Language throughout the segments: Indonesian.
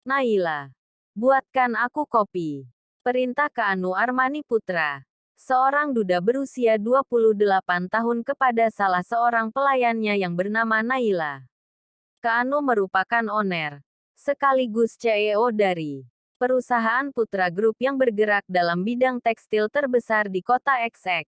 Naila, buatkan aku kopi. Perintah Kaanu Armani Putra. Seorang duda berusia 28 tahun kepada salah seorang pelayannya yang bernama Naila. Kaanu merupakan owner, sekaligus CEO dari perusahaan Putra Group yang bergerak dalam bidang tekstil terbesar di kota XX.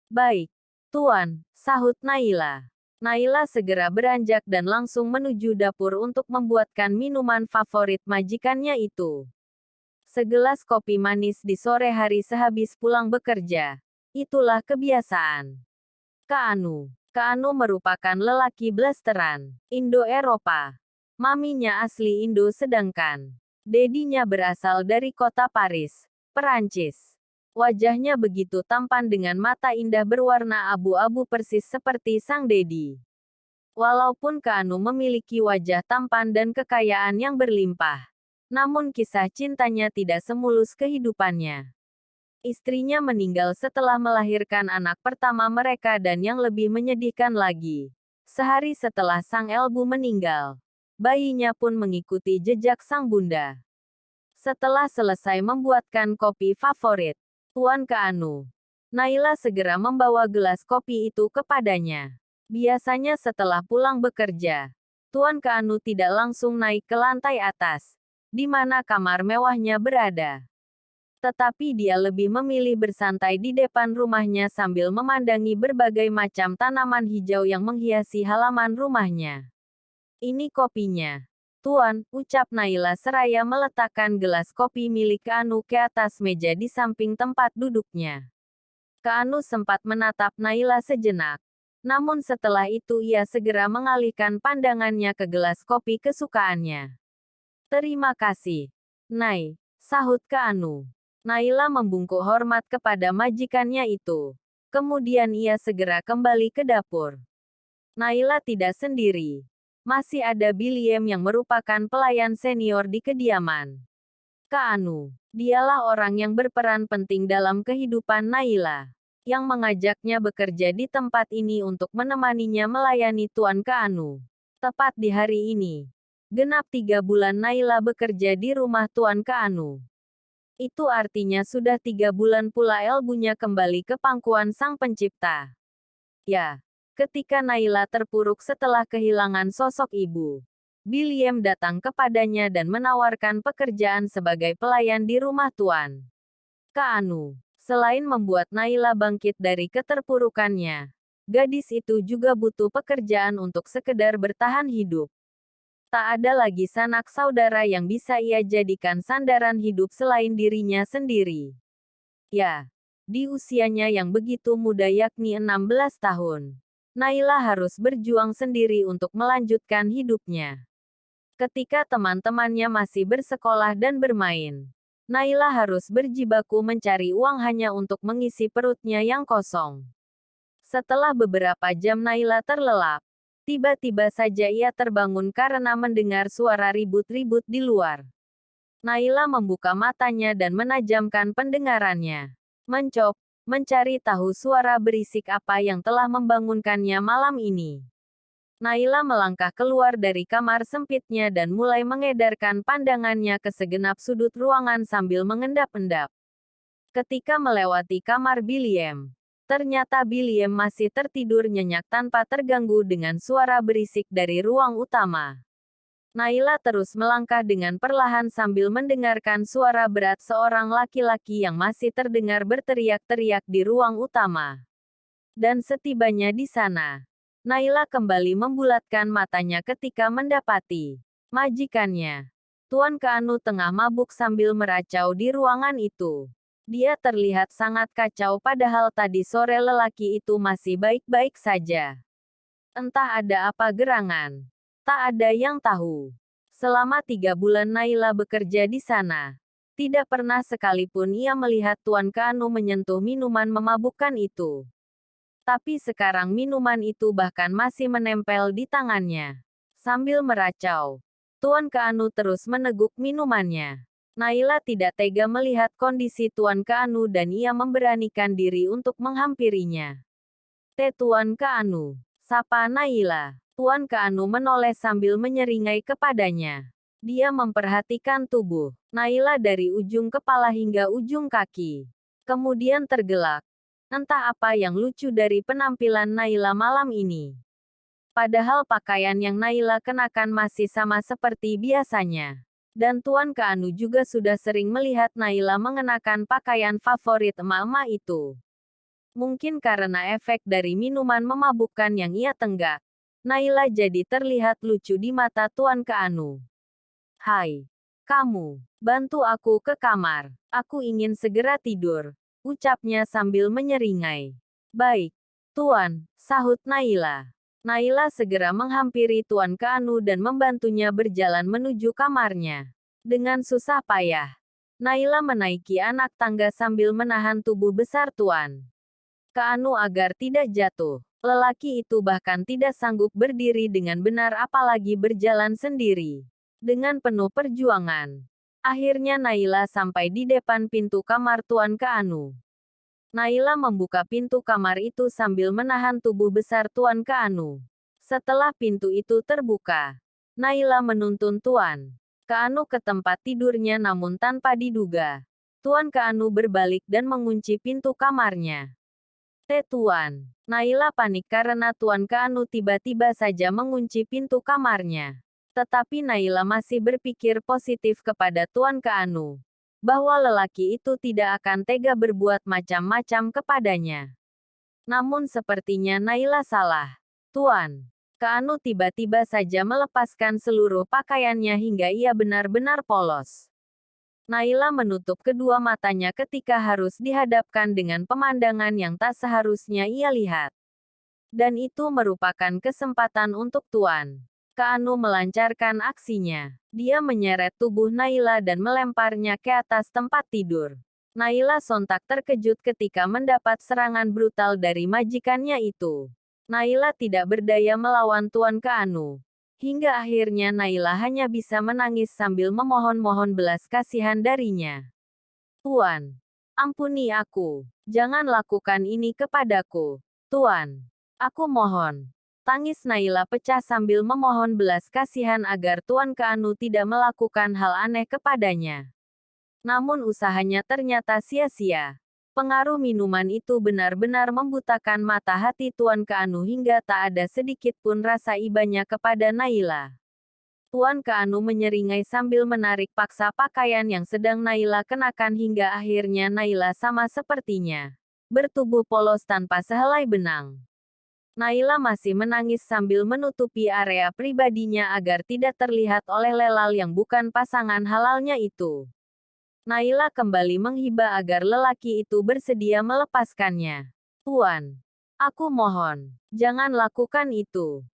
Baik, Tuan, sahut Naila. Naila segera beranjak dan langsung menuju dapur untuk membuatkan minuman favorit majikannya itu. Segelas kopi manis di sore hari sehabis pulang bekerja. Itulah kebiasaan Kaanu. Kaanu merupakan lelaki blasteran Indo-Eropa. Maminya asli Indo sedangkan dedinya berasal dari kota Paris, Perancis. Wajahnya begitu tampan dengan mata indah berwarna abu-abu persis seperti sang dedi. Walaupun Kaanu memiliki wajah tampan dan kekayaan yang berlimpah, namun kisah cintanya tidak semulus kehidupannya. Istrinya meninggal setelah melahirkan anak pertama mereka dan yang lebih menyedihkan lagi. Sehari setelah sang Elbu meninggal, bayinya pun mengikuti jejak sang bunda. Setelah selesai membuatkan kopi favorit, Tuan Kaanu, Naila segera membawa gelas kopi itu kepadanya. Biasanya setelah pulang bekerja, Tuan Kaanu tidak langsung naik ke lantai atas, di mana kamar mewahnya berada. Tetapi dia lebih memilih bersantai di depan rumahnya sambil memandangi berbagai macam tanaman hijau yang menghiasi halaman rumahnya. Ini kopinya, Tuan, ucap Naila seraya meletakkan gelas kopi milik Kaanu ke atas meja di samping tempat duduknya. Kaanu sempat menatap Naila sejenak. Namun setelah itu ia segera mengalihkan pandangannya ke gelas kopi kesukaannya. Terima kasih, Nai, sahut Kaanu. Naila membungkuk hormat kepada majikannya itu. Kemudian ia segera kembali ke dapur. Naila tidak sendiri. Masih ada Biliem yang merupakan pelayan senior di kediaman Kaanu. Dialah orang yang berperan penting dalam kehidupan Naila, yang mengajaknya bekerja di tempat ini untuk menemaninya melayani Tuan Kaanu. Tepat di hari ini, genap 3 bulan Naila bekerja di rumah Tuan Kaanu. Itu artinya sudah 3 bulan pula Elbunya kembali ke pangkuan Sang Pencipta. Ya, ketika Naila terpuruk setelah kehilangan sosok ibu, Biliem datang kepadanya dan menawarkan pekerjaan sebagai pelayan di rumah Tuan Kaanu. Selain membuat Naila bangkit dari keterpurukannya, gadis itu juga butuh pekerjaan untuk sekedar bertahan hidup. Tak ada lagi sanak saudara yang bisa ia jadikan sandaran hidup selain dirinya sendiri. Ya, di usianya yang begitu muda yakni 16 tahun, Naila harus berjuang sendiri untuk melanjutkan hidupnya. Ketika teman-temannya masih bersekolah dan bermain, Naila harus berjibaku mencari uang hanya untuk mengisi perutnya yang kosong. Setelah beberapa jam Naila terlelap, tiba-tiba saja ia terbangun karena mendengar suara ribut-ribut di luar. Naila membuka matanya dan menajamkan pendengarannya. Mencari tahu suara berisik apa yang telah membangunkannya malam ini. Naila melangkah keluar dari kamar sempitnya dan mulai mengedarkan pandangannya ke segenap sudut ruangan sambil mengendap-endap. Ketika melewati kamar Biliem, ternyata Biliem masih tertidur nyenyak tanpa terganggu dengan suara berisik dari ruang utama. Naila terus melangkah dengan perlahan sambil mendengarkan suara berat seorang laki-laki yang masih terdengar berteriak-teriak di ruang utama. Dan setibanya di sana, Naila kembali membulatkan matanya ketika mendapati majikannya, Tuan Kaanu tengah mabuk sambil meracau di ruangan itu. Dia terlihat sangat kacau padahal tadi sore lelaki itu masih baik-baik saja. Entah ada apa gerangan. Tak ada yang tahu. Selama 3 bulan Naila bekerja di sana, tidak pernah sekalipun ia melihat Tuan Kaanu menyentuh minuman memabukkan itu. Tapi sekarang minuman itu bahkan masih menempel di tangannya. Sambil meracau, Tuan Kaanu terus meneguk minumannya. Naila tidak tega melihat kondisi Tuan Kaanu dan ia memberanikan diri untuk menghampirinya. Tuan Kaanu, sapa Naila. Tuan Kaanu menoleh sambil menyeringai kepadanya. Dia memperhatikan tubuh Naila dari ujung kepala hingga ujung kaki. Kemudian tergelak. Entah apa yang lucu dari penampilan Naila malam ini. Padahal pakaian yang Naila kenakan masih sama seperti biasanya. Dan Tuan Keanu juga sudah sering melihat Naila mengenakan pakaian favorit emak-emak itu. Mungkin karena efek dari minuman memabukkan yang ia tenggak, Naila jadi terlihat lucu di mata Tuan Keanu. "Hai, kamu, bantu aku ke kamar. Aku ingin segera tidur," ucapnya sambil menyeringai. "Baik, Tuan," sahut Naila. Naila segera menghampiri Tuan Keanu dan membantunya berjalan menuju kamarnya. Dengan susah payah, Naila menaiki anak tangga sambil menahan tubuh besar Tuan Keanu agar tidak jatuh. Lelaki itu bahkan tidak sanggup berdiri dengan benar apalagi berjalan sendiri. Dengan penuh perjuangan, akhirnya Naila sampai di depan pintu kamar Tuan Keanu. Naila membuka pintu kamar itu sambil menahan tubuh besar Tuan Keanu. Setelah pintu itu terbuka, Naila menuntun Tuan Keanu ke tempat tidurnya namun tanpa diduga. Tuan Keanu berbalik dan mengunci pintu kamarnya. Tuan. Naila panik karena Tuan Keanu tiba-tiba saja mengunci pintu kamarnya. Tetapi Naila masih berpikir positif kepada Tuan Keanu. Bahwa lelaki itu tidak akan tega berbuat macam-macam kepadanya. Namun sepertinya Naila salah. Tuan Keanu tiba-tiba saja melepaskan seluruh pakaiannya hingga ia benar-benar polos. Naila menutup kedua matanya ketika harus dihadapkan dengan pemandangan yang tak seharusnya ia lihat. Dan itu merupakan kesempatan untuk Tuan Keanu melancarkan aksinya. Dia menyeret tubuh Naila dan melemparnya ke atas tempat tidur. Naila sontak terkejut ketika mendapat serangan brutal dari majikannya itu. Naila tidak berdaya melawan Tuan Keanu. Hingga akhirnya Naila hanya bisa menangis sambil memohon-mohon belas kasihan darinya. "Tuan, ampuni aku. Jangan lakukan ini kepadaku. Tuan, aku mohon." Tangis Naila pecah sambil memohon belas kasihan agar Tuan Keanu tidak melakukan hal aneh kepadanya. Namun usahanya ternyata sia-sia. Pengaruh minuman itu benar-benar membutakan mata hati Tuan Keanu hingga tak ada sedikit pun rasa ibanya kepada Naila. Tuan Keanu menyeringai sambil menarik paksa pakaian yang sedang Naila kenakan hingga akhirnya Naila sama sepertinya. Bertubuh polos tanpa sehelai benang. Naila masih menangis sambil menutupi area pribadinya agar tidak terlihat oleh Lelal yang bukan pasangan halalnya itu. Naila kembali menghibah agar lelaki itu bersedia melepaskannya. "Tuan, aku mohon, jangan lakukan itu."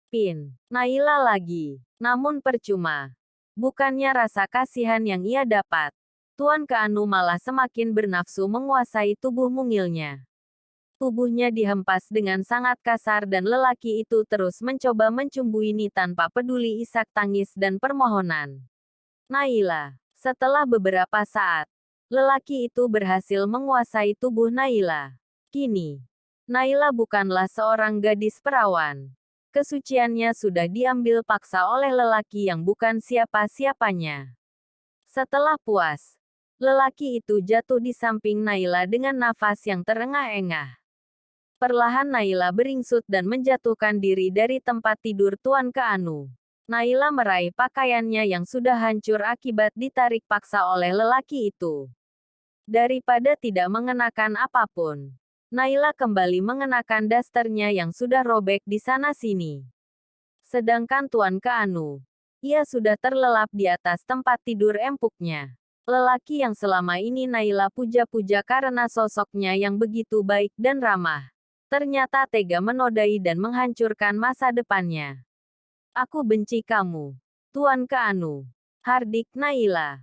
Naila lagi. Namun percuma. Bukannya rasa kasihan yang ia dapat. Tuan Keanu malah semakin bernafsu menguasai tubuh mungilnya. Tubuhnya dihempas dengan sangat kasar dan lelaki itu terus mencoba mencumbuini tanpa peduli isak tangis dan permohonan. Naila. Setelah beberapa saat, lelaki itu berhasil menguasai tubuh Naila. Kini, Naila bukanlah seorang gadis perawan. Kesuciannya sudah diambil paksa oleh lelaki yang bukan siapa-siapanya. Setelah puas, lelaki itu jatuh di samping Naila dengan nafas yang terengah-engah. Perlahan Naila beringsut dan menjatuhkan diri dari tempat tidur Tuan Keanu. Naila meraih pakaiannya yang sudah hancur akibat ditarik paksa oleh lelaki itu. Daripada tidak mengenakan apapun, Naila kembali mengenakan dasternya yang sudah robek di sana-sini. Sedangkan Tuan Keanu, ia sudah terlelap di atas tempat tidur empuknya. Lelaki yang selama ini Naila puja-puja karena sosoknya yang begitu baik dan ramah. Ternyata tega menodai dan menghancurkan masa depannya. "Aku benci kamu, Tuan Keanu." Hardik Naila.